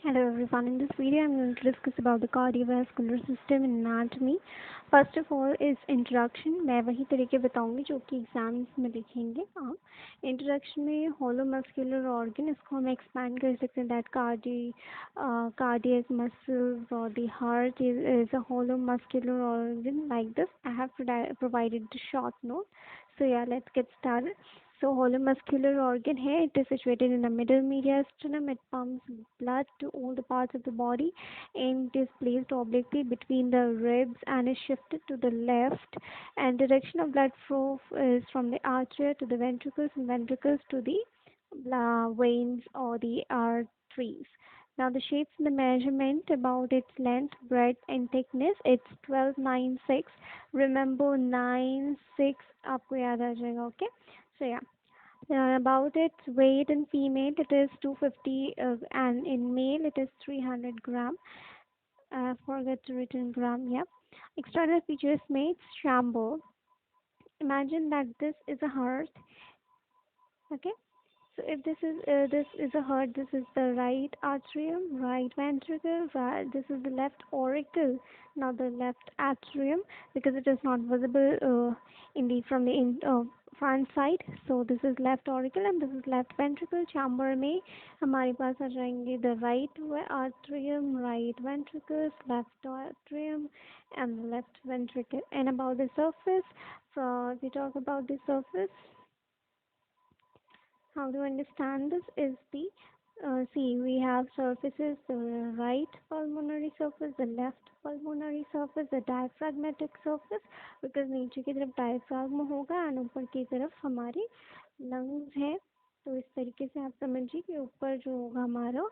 Hello everyone. In this video, I'm going to discuss about the cardiovascular system and anatomy. First of all is introduction. मैं वही तरीके बताऊंगी जो कि exams में लिखेंगे आप. इंट्रोडक्शन में hollow muscular organ इसको हम expand कर सकते हैं that cardiac muscles or the heart is a hollow muscular organ like this. I have provided the short note. So yeah, let's get started. So hollow muscular organ है. It is situated in the middle mediastinum. It pumps blood to all the parts of the body, and it is placed obliquely between the ribs and is shifted to the left. And direction of blood flow is from the artery to the ventricles and ventricles to the veins or the arteries. Now the shapes and the measurement about its length, breadth and thickness. It's 1296. Remember 96 आपको याद आ जाएगा. Okay. So yeah. About its weight in female, it is 250, and in male, it is 300 gram. Forget to written gram. Yeah. External features made chamber. Imagine that this is a heart. Okay. So if this is a heart, this is the right atrium, right ventricle, right, this is the left auricle. Now the left atrium, because it is not visible in the from the front side. So this is left auricle and this is left ventricle. Chamber में हमारे पास आ जाएंगे the right atrium, right ventricles, left atrium, and the left ventricle. And about the surface, so we talk about the surface. How to understand this is the see, we have surfaces, the right pulmonary surface, the left pulmonary surface, the diaphragmatic surface, because नीचे की तरफ diaphragm होगा and ऊपर की तरफ हमारे lungs है. तो इस तरीके से आप समझिए कि ऊपर जो होगा हमारा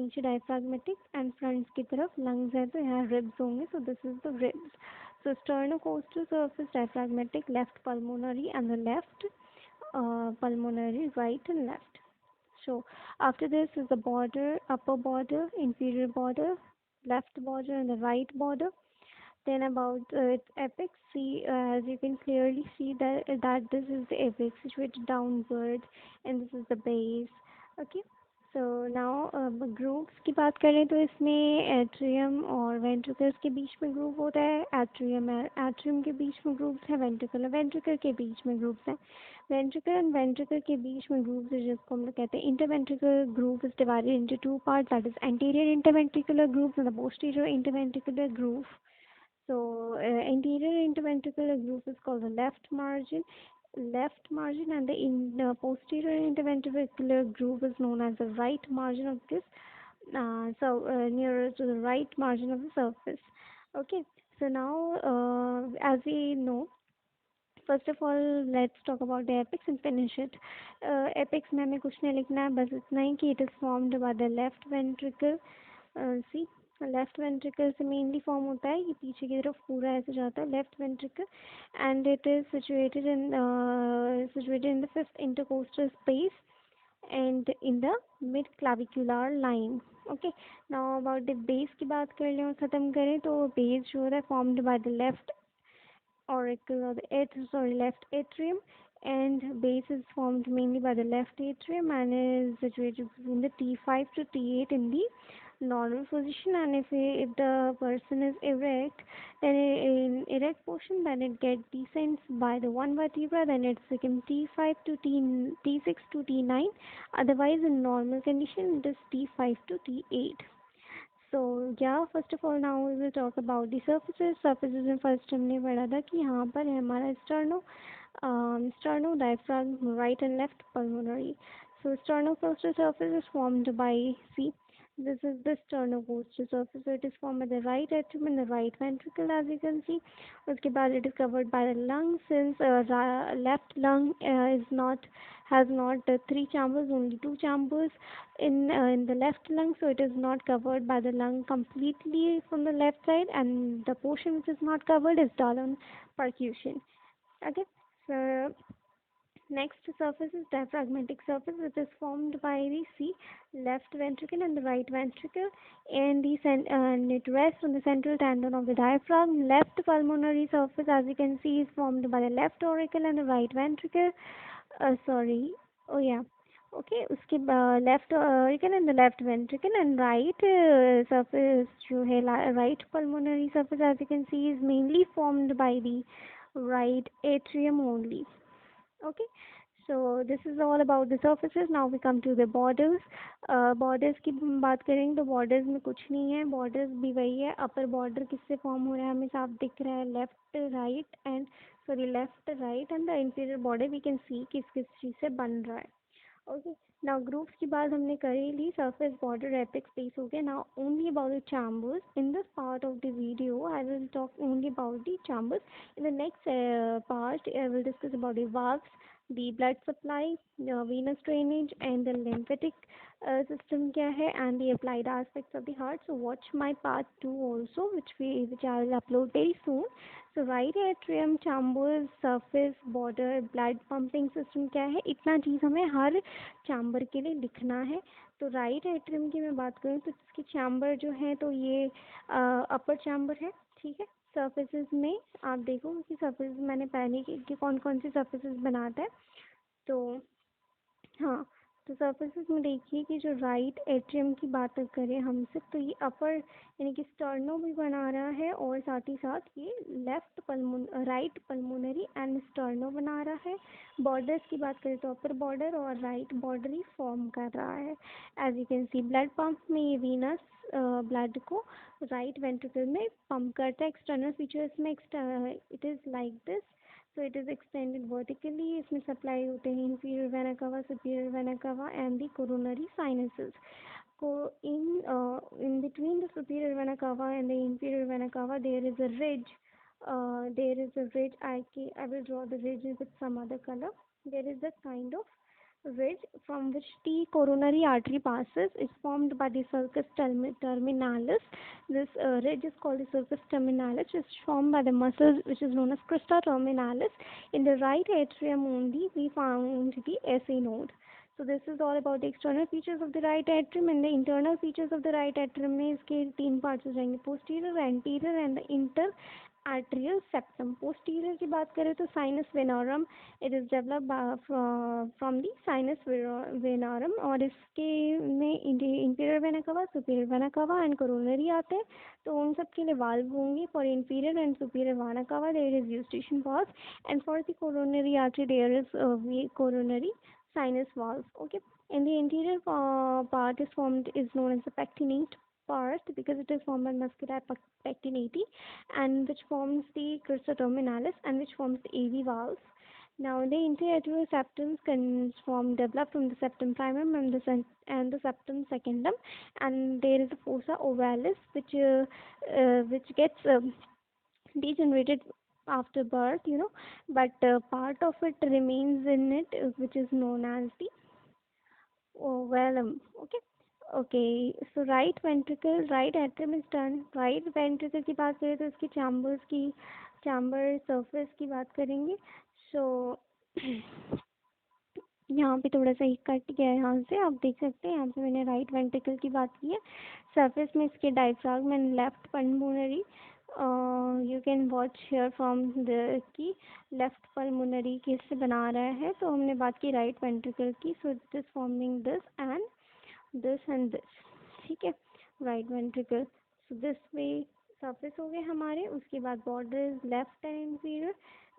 नीचे diaphragmatic and फ्रंट की तरफ lungs है, तो यहाँ ribs होंगे. So this is the ribs. So sternocostal surface, diaphragmatic, left pulmonary and the left pulmonary, right and left. So after this is the border, upper border, inferior border, left border and the right border. Then about its apex, see, as you can clearly see that this is the apex situated downwards and this is the base. Okay. So now grooves की बात करें तो इसमें atrium और ventricles के बीच में groove होता है. एट्रियम के बीच में ग्रूव्स है, वेंट्रिकल और वेंट्रिकल के बीच में ग्रूव्स हैं. वेंट्रिकल एंड वेंट्रिकल के बीच में ग्रूव्स है जिसको हम लोग कहते हैं interventricular groove. Is divided into two part, that is anterior interventricular grooves and the posterior interventricular groove. So anterior interventricular groove is called the left margin, and the posterior interventricular groove is known as the right margin of this. Nearer to the right margin of the surface. Okay. So now, as we know, first of all, let's talk about the apex and finish it. Apex में हमें कुछ नहीं लिखना है, बस इतना ही कि it is formed by the left ventricle. See, left ventricle से मेनली फॉर्म होता है, ये पीछे की तरफ पूरा ऐसे जाता है left ventricle, and it is situated in the fifth intercostal space and in the mid clavicular line. Okay. Now about the base की बात कर लें और ख़त्म करें तो base जो होता है formed by the left auricle or the left atrium, and base is formed mainly by the left atrium and is situated between the T5 to T8 in the normal position. And if the person is erect, then in erect portion, then it gets descends by the one vertebra, then it's become T5 to T6 to T9. Otherwise in normal condition it is T5 to T8. So yeah, first of all now we will talk about the surfaces. Surfaces में first हमने पढ़ा था कि यहाँ पर है हमारा sternal, diaphragm, right and left pulmonary. So sternocostal surface is formed by, see, this is the sternocostal surface. So it is formed by the right atrium and the right ventricle, as you can see. उसके बाद it is covered by the lung, since left lung has not three chambers, only two chambers in the left lung. So it is not covered by the lung completely from the left side, and the portion which is not covered is Dollond percussion. Okay. So next surface is diaphragmatic surface, which is formed by the left ventricle and the right ventricle, and it rests on the central tendon of the diaphragm. Left pulmonary surface, as you can see, is formed by the left auricle and the right ventricle. Sorry. Oh yeah. Okay, उसके left auricle and the left ventricle and right surface जो है right pulmonary surface as you can see is mainly formed by the right atrium only. Okay, so this is all about the surfaces. Now we come to the borders. Borders की हम बात करेंगे तो borders में कुछ नहीं है, borders भी वही है. upper border किससे form हो रहा है हमें साफ दिख रहा है, left right and sorry left right and the inferior border we can see किस किस चीज़ से बन रहा है. ओके, नाउ ग्रुप्स की बात हमने कर ही ली, सरफेस बॉर्डर एपिक स्पेस हो गया. Now only about the chambers in this part of the video I will talk only about the chambers. In the next part I will discuss about the valves, the blood supply, the venous drainage and the lymphatic system क्या है and the applied aspects of the heart. So watch my part 2 also which I will upload very soon. So right atrium, chambers, surface, border, blood pumping system क्या है, इतना चीज़ हमें हर chamber के लिए लिखना है. तो राइट एट्रियम की मैं बात करूँ तो इसकी चैम्बर जो है तो ये अपर चैम्बर है. ठीक है, सर्फेसिस में आप देखो कि सर्फेस मैंने पहले कि कौन कौन सी सर्फेसिस बनाता है. तो हाँ, तो सर्फेसिस में देखिए कि जो राइट एट्रियम की बात करें हम सिर्फ तो ये अपर यानी कि स्टर्नो भी बना रहा है और साथ ही साथ ये राइट पल्मोनरी एंड स्टर्नो बना रहा है. बॉर्डर्स की बात करें तो अपर बॉर्डर और राइट बॉर्डर ही फॉर्म कर रहा है. As you can see blood pump में ये वीनस ब्लड को राइट वेंट्रिकल में पंप करता है. एक्सटर्नल फीचर्स में it is like this. So it is extended vertically. इसमें सप्लाई होते हैं inferior vena cava, superior vena cava and the coronary sinuses. In between the superior vena cava and the inferior vena cava, there is a ridge. There is a ridge. I will draw the ridge with some other color. There is a kind of ridge from which the coronary artery passes is formed by the sulcus terminalis. This ridge is called the sulcus terminalis. It's formed by the muscles which is known as crista terminalis. In the right atrium only we found the SA node. So this is all about the external features of the right atrium. And the internal features of the right atrium में इसके तीन parts हो जाएंगे, posterior, anterior and the inter arterial septum. Posterior की बात करें तो sinus venorum. It is developed from the sinus venorum. और इसके में inferior vena cava, superior vena cava and coronary आते हैं. तो उन सब के लिए valve होंगे. For inferior and superior vena cava there is eustachian valve, and for the coronary artery there is coronary sinus valve. Okay, and the interior part is known as the pectinate part because it is formed by muscular pectinate and which forms the crista terminalis and which forms the AV valves. Now the interarterial septums can develop from the septum primum and the septum secundum, and there is a fossa ovalis which gets degenerated after birth, but part of it remains in it, which is known as the ovellum. Okay. Okay, so right ventricle, right atrium is done. Right ventricle की बात करें तो इसकी chamber surface की बात करेंगे. सो यहाँ पे थोड़ा सा ही कट गया है, यहाँ से आप देख सकते हैं. यहाँ पे मैंने राइट वेंट्रिकल की बात की है. सरफेस में इसके diaphragm and left pulmonary. You can watch here from the की लेफ्ट पल्मोनरी किससे बना रहा है. तो हमने बात की राइट वेंट्रिकल की. So this forming this and this. ठीक है, right ventricle. So this way surface हो गए हमारे. उसके बाद border left and inferior,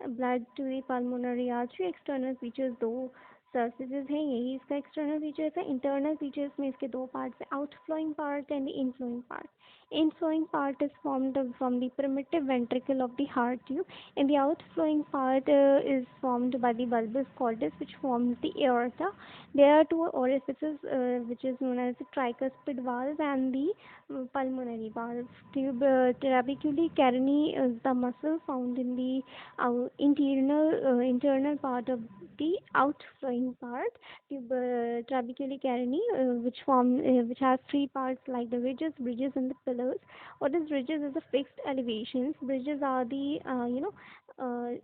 blood to the pulmonary artery. External features दो सर्फेसेस हैं, यही इसका एक्सटर्नल फीचर्स है. इंटरनल फीचर्स में इसके दो पार्ट्स हैं, outflowing part and inflowing part. Inflowing part is formed from the primitive ventricle of the heart tube, and the outflowing part is formed by the bulbous cordis, which forms the aorta. There are two orifices, which is known as the tricuspid valve and the pulmonary valve. Trabeculae carinae is the muscle found in the internal part of the outflowing part. Trabeculae carinae, which has three parts like the ridges, bridges, and the pillars. What is ridges? Is the fixed elevations. Bridges are the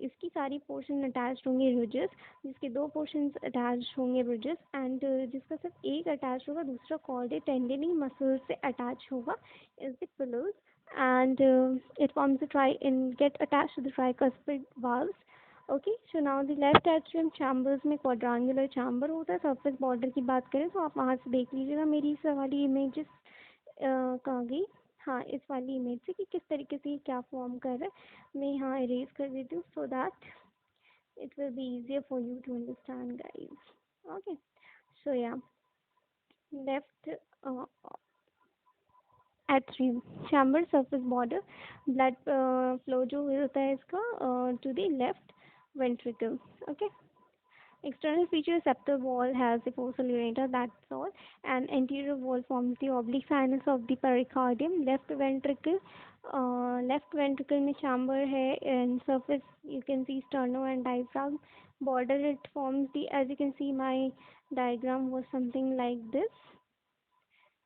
इसकी सारी portion attached होंगे ridges, जिसके दो portions attached होंगे bridges, and जिसका सिर्फ एक attach होगा, दूसरा कॉर्ड टेंडनी मसल से अटैच होगा, is the pillars. And it forms the get attached to the tricuspid valves. Okay, so now the left atrium chambers में क्वाड्रेंगुलर चैम्बर होता है। सरफेस बॉर्डर की बात करें तो आप वहाँ से देख लीजिएगा मेरी इस वाली इमेजेस कहाँ गई। हाँ, इस वाली इमेज से कि किस तरीके से ये क्या फॉर्म कर रहा है। मैं यहाँ इरेज कर देती हूँ so that it will be easier for you to understand, guys. Okay, so yeah, left uh, atrium chamber surface border, blood flow जो होता है इसका to the left ventricle. Okay, external feature septal wall has a fossa ureta, that's all, and anterior wall forms the oblique sinus of the pericardium. Left ventricle में chamber है and surface you can see sternum and diaphragm. Border it forms the, as you can see my diagram was something like this.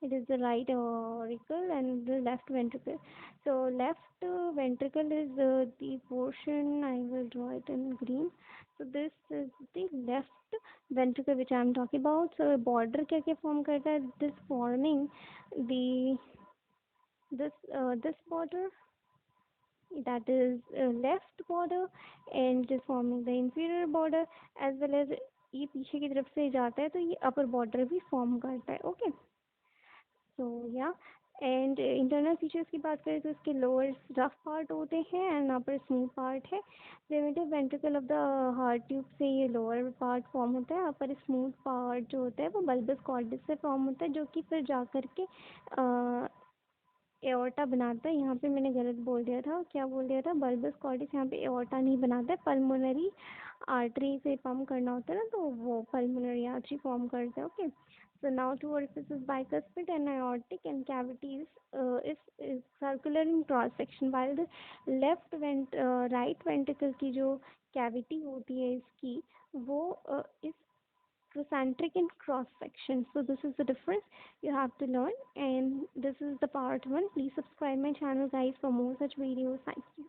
It is the right auricle and the left ventricle. So left ventricle is the portion, I will draw it in green. So this is the left ventricle which I am talking about. So border क्या क्या form करता है? This forming the this border, that is left border, and it is forming the inferior border as well as ये पीछे की तरफ से जाता है तो ये upper border भी form करता है. Okay. सो या एंड इंटरनल फीचर्स की बात करें तो इसके लोअर रफ पार्ट होते हैं एंड अपर स्मूथ पार्ट है। Primitive ventricle of the heart tube से ये लोअर पार्ट फॉर्म होता है। अपर स्मूथ पार्ट जो होता है वो बल्बस कॉर्डस से फॉर्म होता है जो कि फिर जा कर के एओर्टा बनाता है। यहाँ पे मैंने गलत बोल दिया था, क्या बोल दिया था, बल्बस कॉर्डस यहाँ पे एओर्टा नहीं बनाता है, पल्मोनरी आर्टरी से पंप करना होता है ना तो वो पल्मोनरी आर्टरी फॉर्म करता है। Okay, so now two orifices bicuspid and aortic and cavities is circular in cross section while the right ventricle की जो cavity होती है इसकी वो is concentric in cross section. So this is the difference you have to learn, and this is the part 1. Please subscribe my channel guys for more such videos. Thank you.